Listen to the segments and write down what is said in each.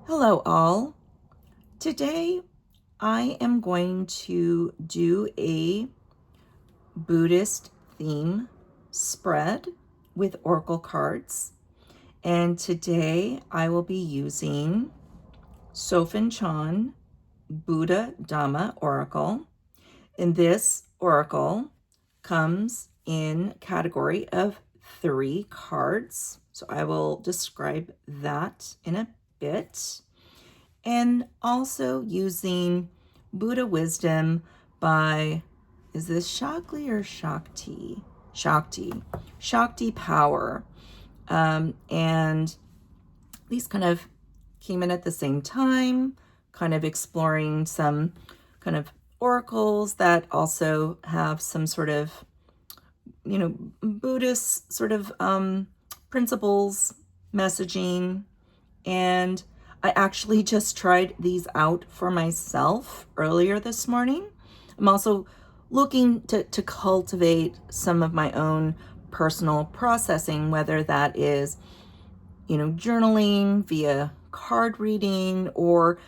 Hello, all. Today I am going to do a Buddhist theme spread with oracle cards. And today I will be using Sofan Chan Buddha Dhamma Oracle. And this oracle comes in category of 3 cards. So I will describe that in a bit. And also using Buddha Wisdom by, is this Shakti or Shakti? Shakti Power. And these kind of came in at the same time, kind of exploring some kind of oracles that also have some sort of, Buddhist sort of principles, messaging. And I actually just tried these out for myself earlier this morning. I'm also looking to cultivate some of my own personal processing, whether that is, journaling via card reading or,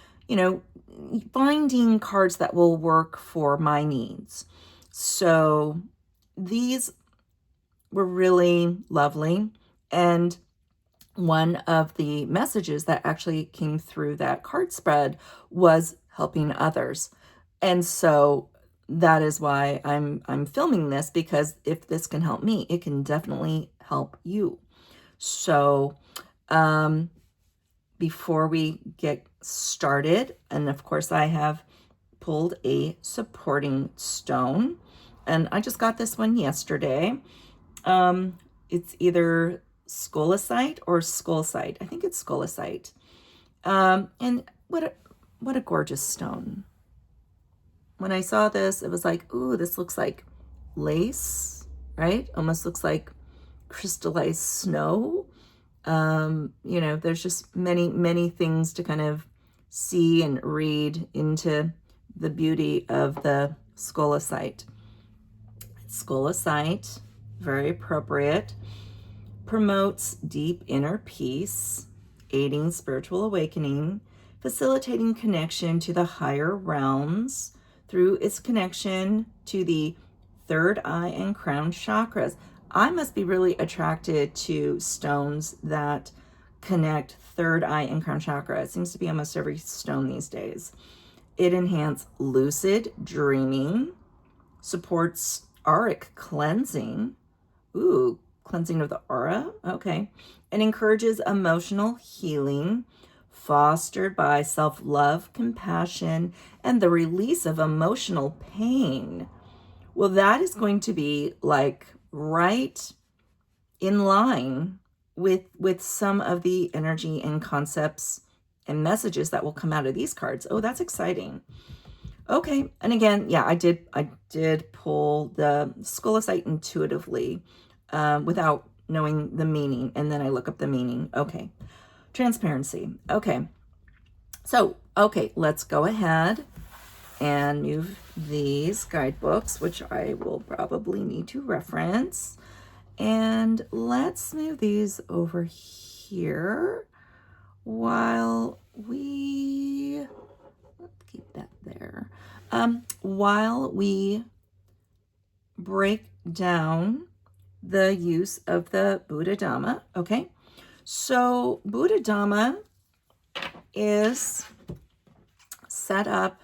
finding cards that will work for my needs. So these were really lovely. And one of the messages that actually came through that card spread was helping others. And so that is why I'm filming this, because if this can help me, it can definitely help you. So before we get started, and of course I have pulled a supporting stone, and I just got this one yesterday. It's either Scholasite or Skullsite. I think it's Scholasite. And what a gorgeous stone. When I saw this, it was like, ooh, this looks like lace, right? Almost looks like crystallized snow. There's just many things to kind of see and read into the beauty of the Scholasite. Scholasite, very appropriate. Promotes deep inner peace, aiding spiritual awakening, facilitating connection to the higher realms through its connection to the third eye and crown chakras. I must be really attracted to stones that connect third eye and crown chakra. It seems to be almost every stone these days. It enhances lucid dreaming, supports auric cleansing. Ooh, cleansing of the aura, okay, and encourages emotional healing, fostered by self-love, compassion, and the release of emotional pain. Well, that is going to be like right in line with some of the energy and concepts and messages that will come out of these cards. Oh, that's exciting. Okay, and again, yeah, I did pull the Scholasite intuitively, without knowing the meaning, and then I look up the meaning. Okay, transparency. Okay, so let's go ahead and move these guidebooks, which I will probably need to reference, and let's move these over here while we, let's keep that there, while we break down the use of the Buddha Dhamma. Okay, so Buddha Dhamma is set up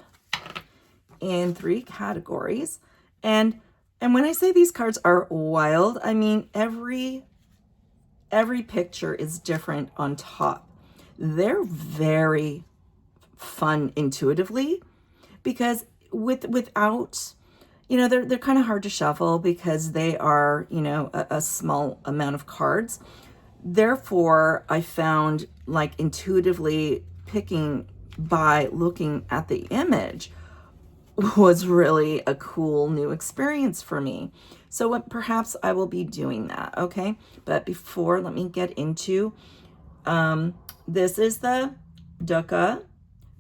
in 3 categories, and when I say these cards are wild, I mean every picture is different on top. They're very fun intuitively, because without, they're kind of hard to shuffle because they are, a small amount of cards. Therefore, I found like intuitively picking by looking at the image was really a cool new experience for me. So perhaps I will be doing that, okay? But before, let me get into, this is the Dukkha,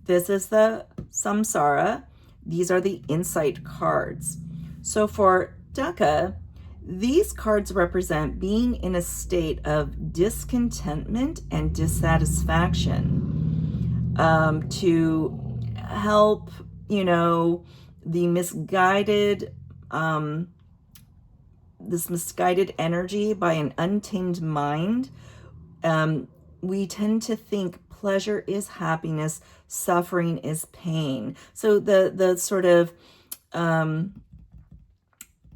this is the Samsara. These are the insight cards. So for Dukkha, these cards represent being in a state of discontentment and dissatisfaction. to help, you know, the misguided, this misguided energy by an untamed mind. We tend to think pleasure is happiness, suffering is pain. So the sort of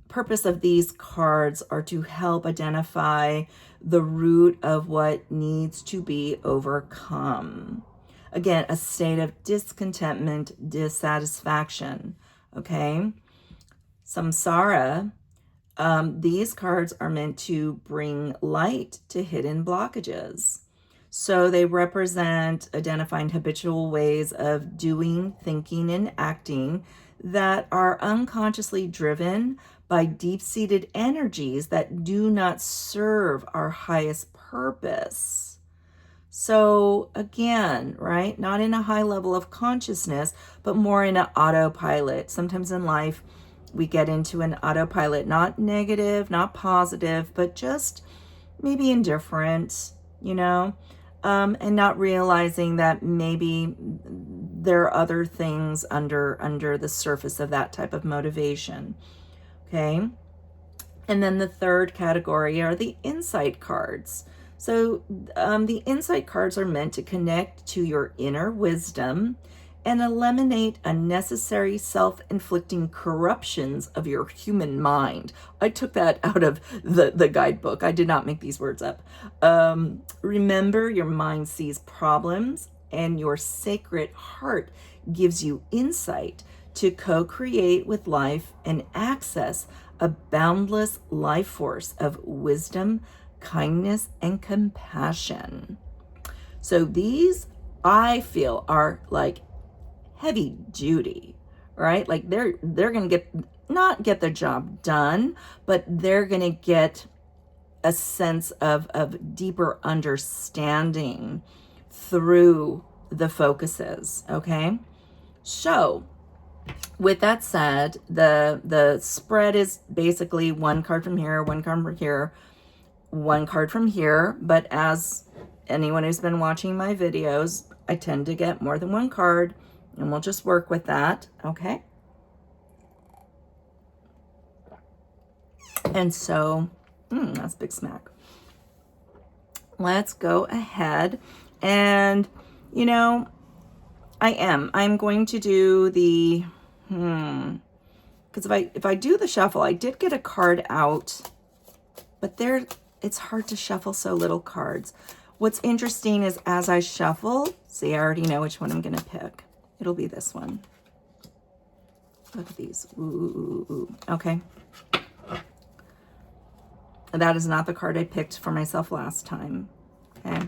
purpose of these cards are to help identify the root of what needs to be overcome. Again, a state of discontentment, dissatisfaction. Okay? Samsara. These cards are meant to bring light to hidden blockages. So they represent identifying habitual ways of doing, thinking, and acting that are unconsciously driven by deep-seated energies that do not serve our highest purpose. So again, right, not in a high level of consciousness, but more in an autopilot. Sometimes in life, we get into an autopilot, not negative, not positive, but just maybe indifferent, you know, and not realizing that maybe there are other things under the surface of that type of motivation. Okay. And then the third category are the insight cards. So the insight cards are meant to connect to your inner wisdom and eliminate unnecessary self-inflicting corruptions of your human mind. I took that out of the guidebook. I did not make these words up. Remember, your mind sees problems, and your sacred heart gives you insight to co-create with life and access a boundless life force of wisdom, kindness, and compassion. So these, I feel, are like heavy duty, right? Like they're going to not get the job done, but they're going to get a sense of deeper understanding through the focuses. Okay. So with that said, the spread is basically one card from here, one card from here, one card from here. But as anyone who's been watching my videos, I tend to get more than one card, and we'll just work with that. Okay. And so, that's a big smack. Let's go ahead and, you know, I'm going to do the, because if I do the shuffle, I did get a card out, but it's hard to shuffle so little cards. What's interesting is as I shuffle, see, I already know which one I'm going to pick. It'll be this one. Look at these. Ooh. Okay. That is not the card I picked for myself last time. Okay.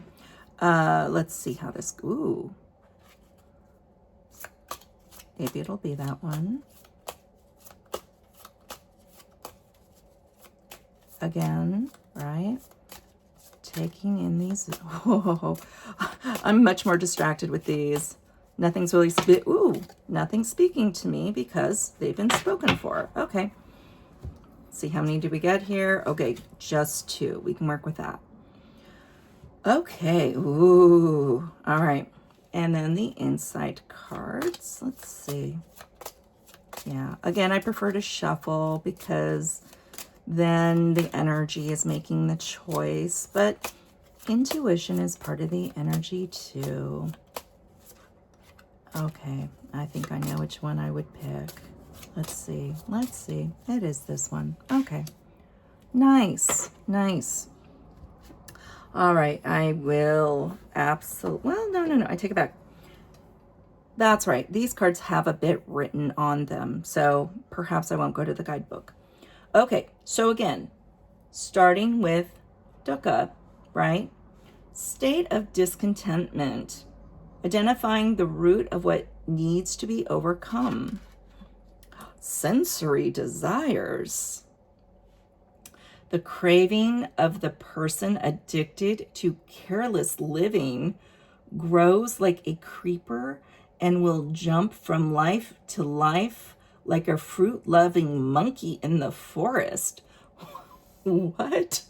Let's see how this, ooh. Maybe it'll be that one. Again, right? Taking in these. Oh, I'm much more distracted with these. Nothing's really, nothing's speaking to me because they've been spoken for. Okay. See, how many do we get here? Okay, just 2. We can work with that. Okay. Ooh. All right. And then the insight cards. Let's see. Yeah. Again, I prefer to shuffle because then the energy is making the choice. But intuition is part of the energy too. Okay. I think I know which one I would pick. Let's see. It is this one. Okay. Nice. All right. I will well, no. I take it back. That's right. These cards have a bit written on them. So perhaps I won't go to the guidebook. Okay. So again, starting with dukkha, right? State of discontentment. Identifying the root of what needs to be overcome. Sensory desires. The craving of the person addicted to careless living grows like a creeper and will jump from life to life like a fruit-loving monkey in the forest. What?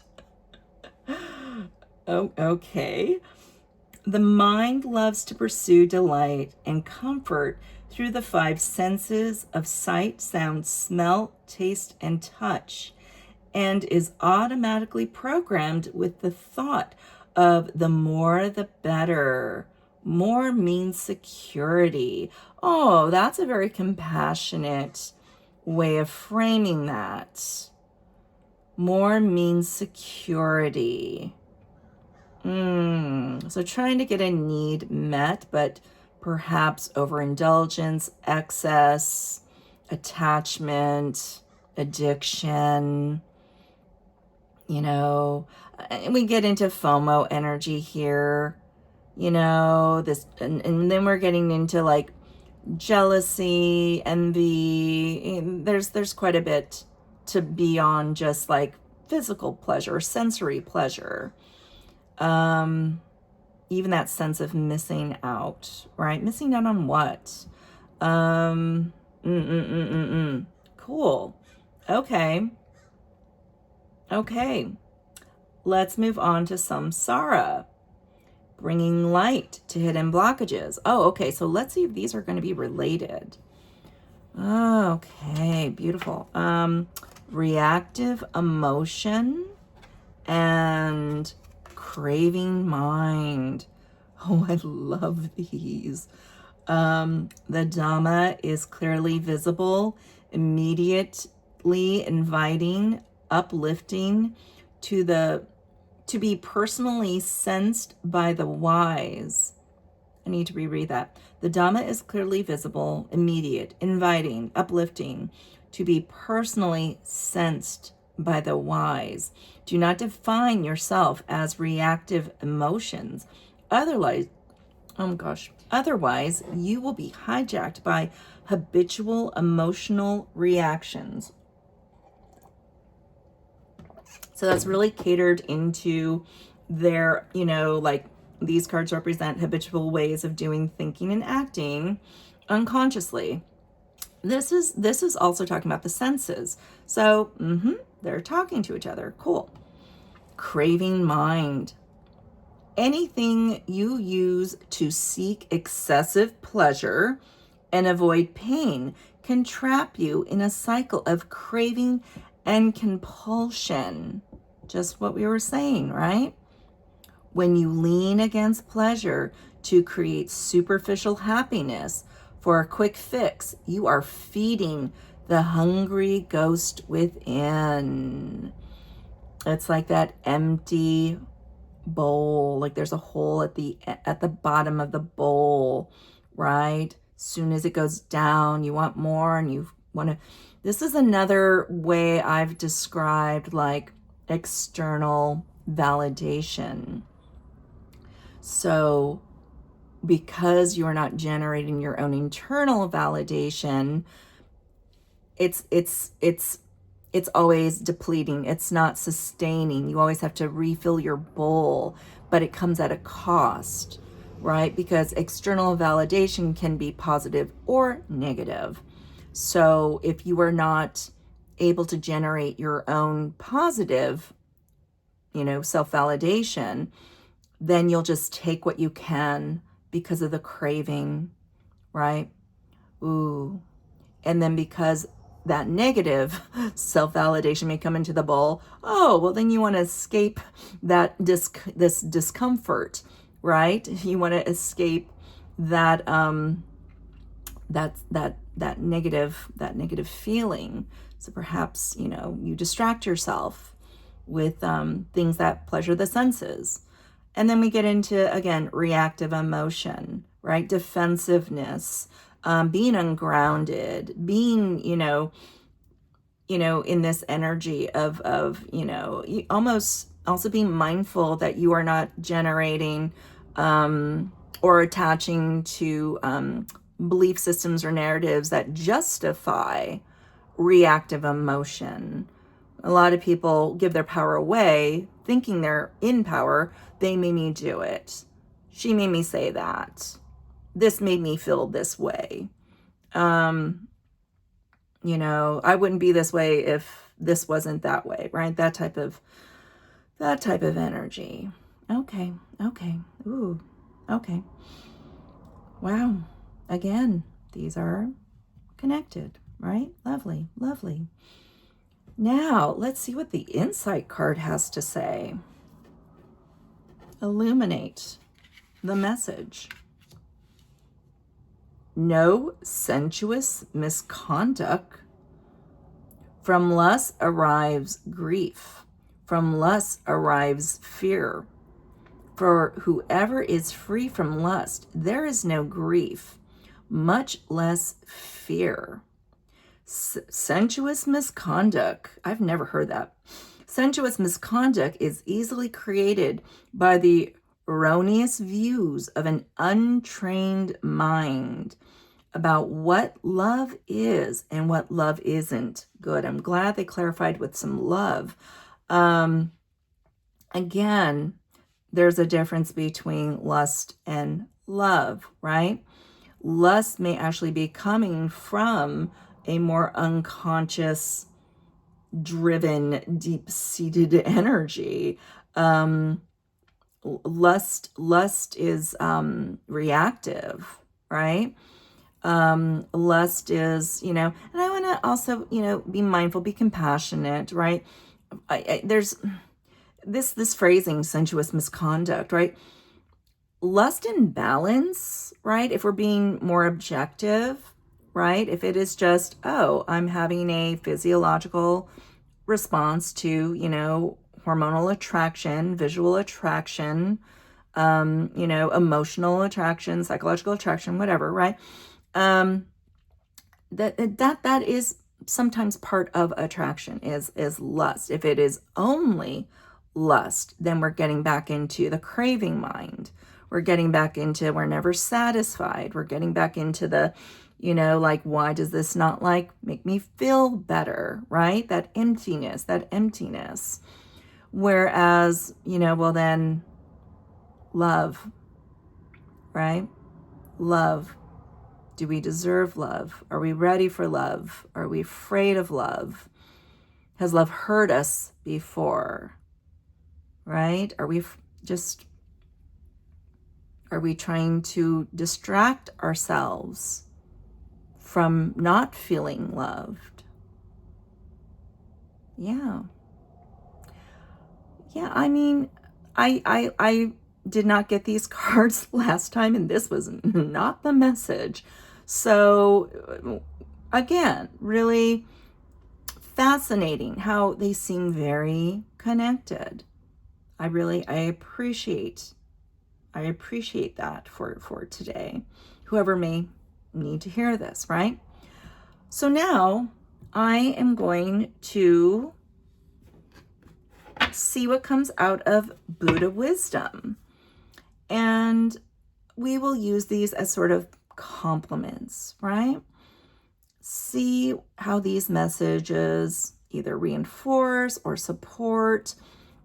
Oh, okay. The mind loves to pursue delight and comfort through the five senses of sight, sound, smell, taste, and touch, and is automatically programmed with the thought of the more the better. More means security. Oh, that's a very compassionate way of framing that. More means security. So trying to get a need met, but perhaps overindulgence, excess, attachment, addiction, and we get into FOMO energy here, this, and then we're getting into like jealousy, envy. There's quite a bit to beyond just like physical pleasure, sensory pleasure. Even that sense of missing out, right? Missing out on what? Cool. Okay. Let's move on to samsara, bringing light to hidden blockages. Oh, okay. So let's see if these are going to be related. Okay, beautiful. Reactive emotion and craving mind. Oh, I love these. The Dhamma is clearly visible, immediately inviting, uplifting to be personally sensed by the wise. I need to reread that. The Dhamma is clearly visible, immediate, inviting, uplifting, to be personally sensed by the wise. Do not define yourself as reactive emotions. Otherwise, you will be hijacked by habitual emotional reactions. So that's really catered into their, like these cards represent habitual ways of doing, thinking, and acting unconsciously. This is also talking about the senses. So, they're talking to each other. Cool. Craving mind. Anything you use to seek excessive pleasure and avoid pain can trap you in a cycle of craving and compulsion. Just what we were saying, right? When you lean against pleasure to create superficial happiness for a quick fix, you are feeding the hungry ghost within. It's like that empty bowl, like there's a hole at the bottom of the bowl, right? Soon as it goes down, you want more, and you want to. This is another way I've described like external validation. So because you're not generating your own internal validation, it's always depleting. It's not sustaining. You always have to refill your bowl, but it comes at a cost, right? Because external validation can be positive or negative. So if you are not able to generate your own positive, self-validation, then you'll just take what you can because of the craving, right? Ooh. And then because that negative self-validation may come into the bowl, then you want to escape that this discomfort, right? You want to escape that that negative feeling. So perhaps you distract yourself with things that pleasure the senses. And then we get into, again, reactive emotion, right? Defensiveness, being ungrounded, being, in this energy of almost also being mindful that you are not generating or attaching to belief systems or narratives that justify reactive emotion. A lot of people give their power away, thinking they're in power. They made me do it. She made me say that. This made me feel this way. I wouldn't be this way if this wasn't that way, right? That type of energy. Okay. Ooh. Okay. Wow. Again, these are connected, right? Lovely, lovely. Now, let's see what the insight card has to say. Illuminate the message. No sensuous misconduct. From lust arrives grief. From lust arrives fear. For whoever is free from lust, there is no grief, much less fear. Sensuous misconduct. I've never heard that. Sensuous misconduct is easily created by the erroneous views of an untrained mind about what love is and what love isn't. Good. I'm glad they clarified with some love. Again, there's a difference between lust and love, right? Lust may actually be coming from a more unconscious, driven, deep-seated energy. Lust is reactive, right? Lust is, and I want to also, be mindful, be compassionate, right? There's this phrasing, sensuous misconduct, right? Lust and balance, right? If we're being more objective, right? If it is just, oh, I'm having a physiological response to, hormonal attraction, visual attraction, emotional attraction, psychological attraction, whatever, right? That is sometimes part of attraction is lust. If it is only lust, then we're getting back into the craving mind. We're getting back into we're never satisfied. We're getting back into the, why does this not make me feel better, right? That emptiness. Whereas, well then love, right? Love. Do we deserve love? Are we ready for love? Are we afraid of love? Has love hurt us before? Right? Are we trying to distract ourselves from not feeling loved? Yeah. Yeah, I mean, I did not get these cards last time, and this was not the message. So again, really fascinating how they seem very connected. I appreciate that for today, whoever may need to hear this, right? So now I am going to see what comes out of Buddha wisdom. And we will use these as sort of complements, right? See how these messages either reinforce or support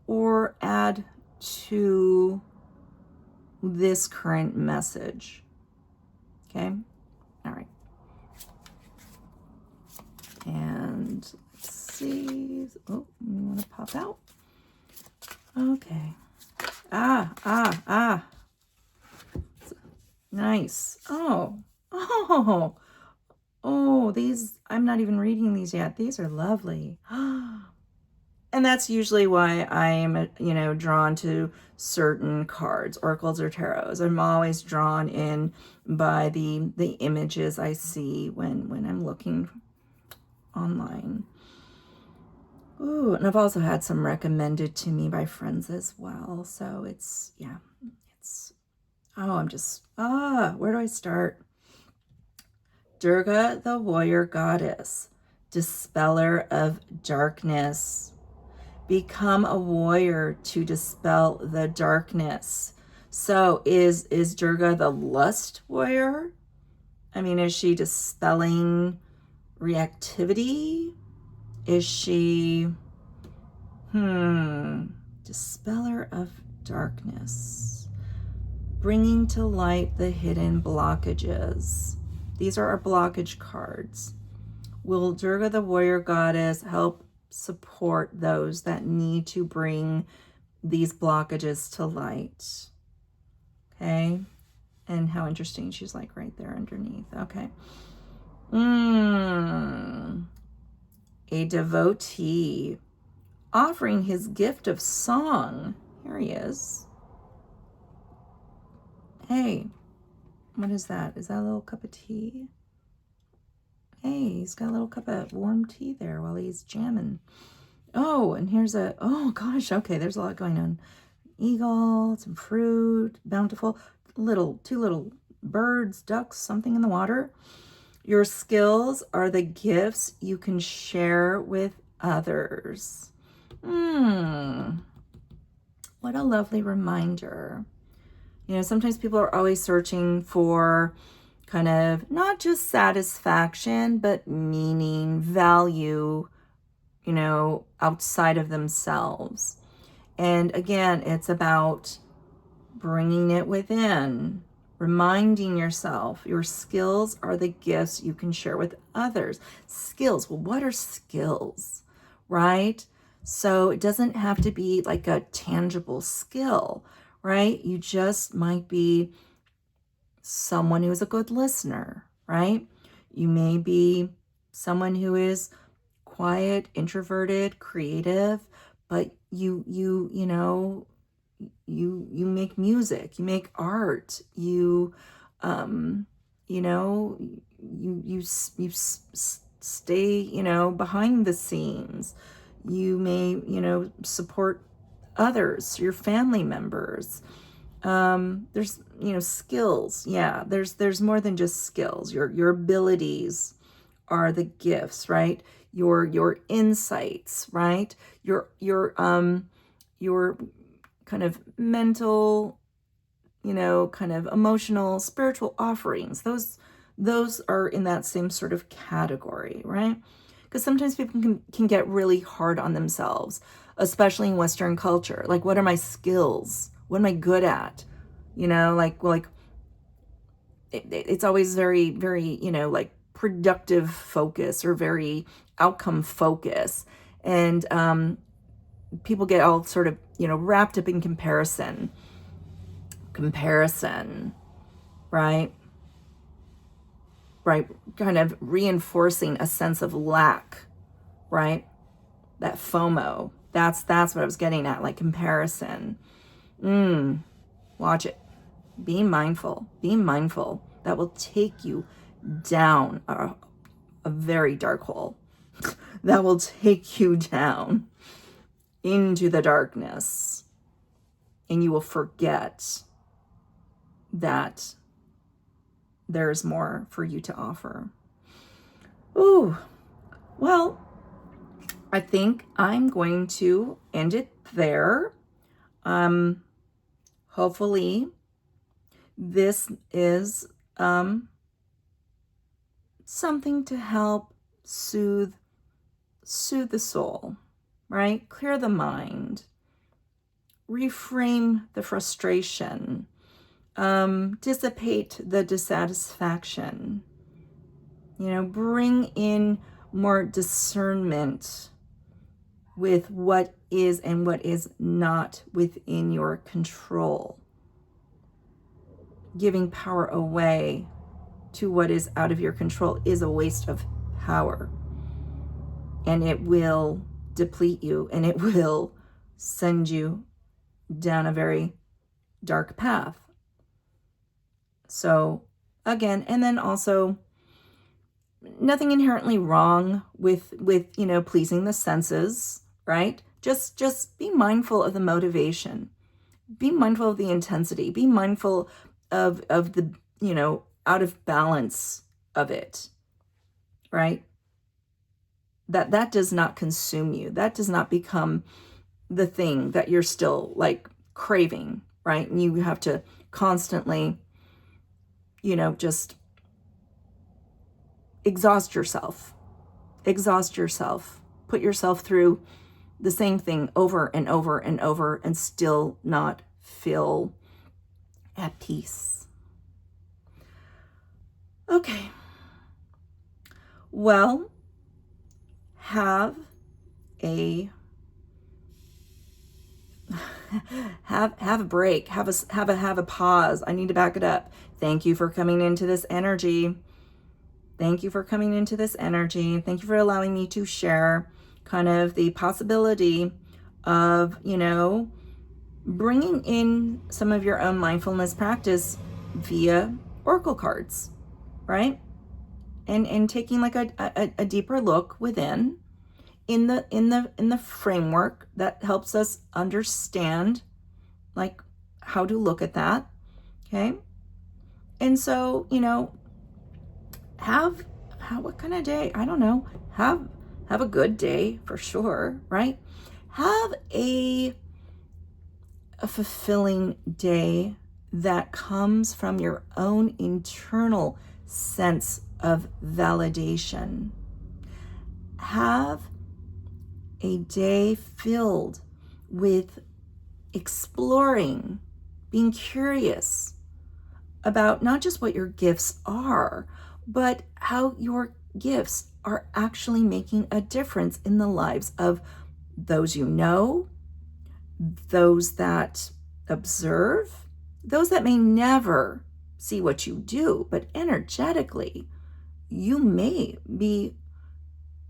or add to this current message. Okay? All right. And let's see. Oh, you want to pop out? Okay. Nice. Oh, these, I'm not even reading these yet. These are lovely. And that's usually why I'm, drawn to certain cards, oracles or tarots. I'm always drawn in by the images I see when I'm looking online. Ooh, and I've also had some recommended to me by friends as well. So where do I start? Durga, the warrior goddess, dispeller of darkness. Become a warrior to dispel the darkness. So is Durga the lust warrior? I mean, is she dispelling reactivity? Is she, dispeller of darkness, bringing to light the hidden blockages. These are our blockage cards. Will Durga, the warrior goddess, help support those that need to bring these blockages to light? Okay. And how interesting, she's like right there underneath. Okay. A devotee offering his gift of song. Here he is. Hey, what is that? Is that a little cup of tea? Hey, he's got a little cup of warm tea there while he's jamming. Oh, and here's oh gosh, okay, there's a lot going on. Eagle, some fruit, bountiful, two little birds, ducks, something in the water. Your skills are the gifts you can share with others. What a lovely reminder. You know, sometimes people are always searching for kind of not just satisfaction, but meaning, value, you know, outside of themselves. And again, it's about bringing it within, reminding yourself your skills are the gifts you can share with others. Skills. Well, what are skills, right? So it doesn't have to be like a tangible skill, right? You just might be someone who is a good listener, right? You may be someone who is quiet, introverted, creative, but you know, you make music, you make art, you know, you stay, you know, behind the scenes. You may, you know, support others, your family members. There's, you know, skills. Yeah, there's more than just skills. Your abilities are the gifts, right? Your insights, right? Your kind of mental, you know, kind of emotional, spiritual offerings. Those are in that same sort of category, right? Because sometimes people can get really hard on themselves, especially in Western culture. Like, what are my skills? What am I good at? You know, it's always very, very, you know, like productive focus or very outcome focus. And people get all sort of, you know, wrapped up in comparison, right? Right. Kind of reinforcing a sense of lack, right? That FOMO. That's what I was getting at, like comparison. Watch it. Be mindful. Be mindful. That will take you down a very dark hole. That will take you down into the darkness. And you will forget that there's more for you to offer. Ooh, well, I think I'm going to end it there. Hopefully this is something to help soothe the soul, right? Clear the mind, reframe the frustration, dissipate the dissatisfaction, you know, bring in more discernment with what is and what is not within your control, giving power away to what is out of your control is a waste of power, and it will deplete you, and it will send you down a very dark path. So again, and then also nothing inherently wrong with you know, pleasing the senses, right? Just be mindful of the motivation, be mindful of the intensity, be mindful of the, you know, out of balance of it, right? That does not consume you. That does not become the thing that you're still like craving, right? And you have to constantly, you know, just exhaust yourself, put yourself through the same thing over and over and over and still not feel at peace. Okay. Well, have a have a break, have a pause. I need to back it up. Thank you for coming into this energy. Thank you for coming into this energy. Thank you for allowing me to share kind of the possibility of, you know, bringing in some of your own mindfulness practice via oracle cards, right? And taking like a deeper look within in the framework that helps us understand like how to look at that. Okay. And so, you know, have what kind of day? I don't know. Have a good day for sure, right? Have a fulfilling day that comes from your own internal sense of validation. Have a day filled with exploring, being curious about not just what your gifts are, but how your gifts are actually making a difference in the lives of those you know, those that observe, those that may never see what you do, but energetically, you may be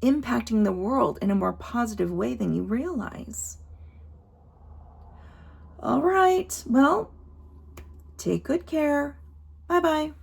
impacting the world in a more positive way than you realize. All right, well, take good care. Bye-bye.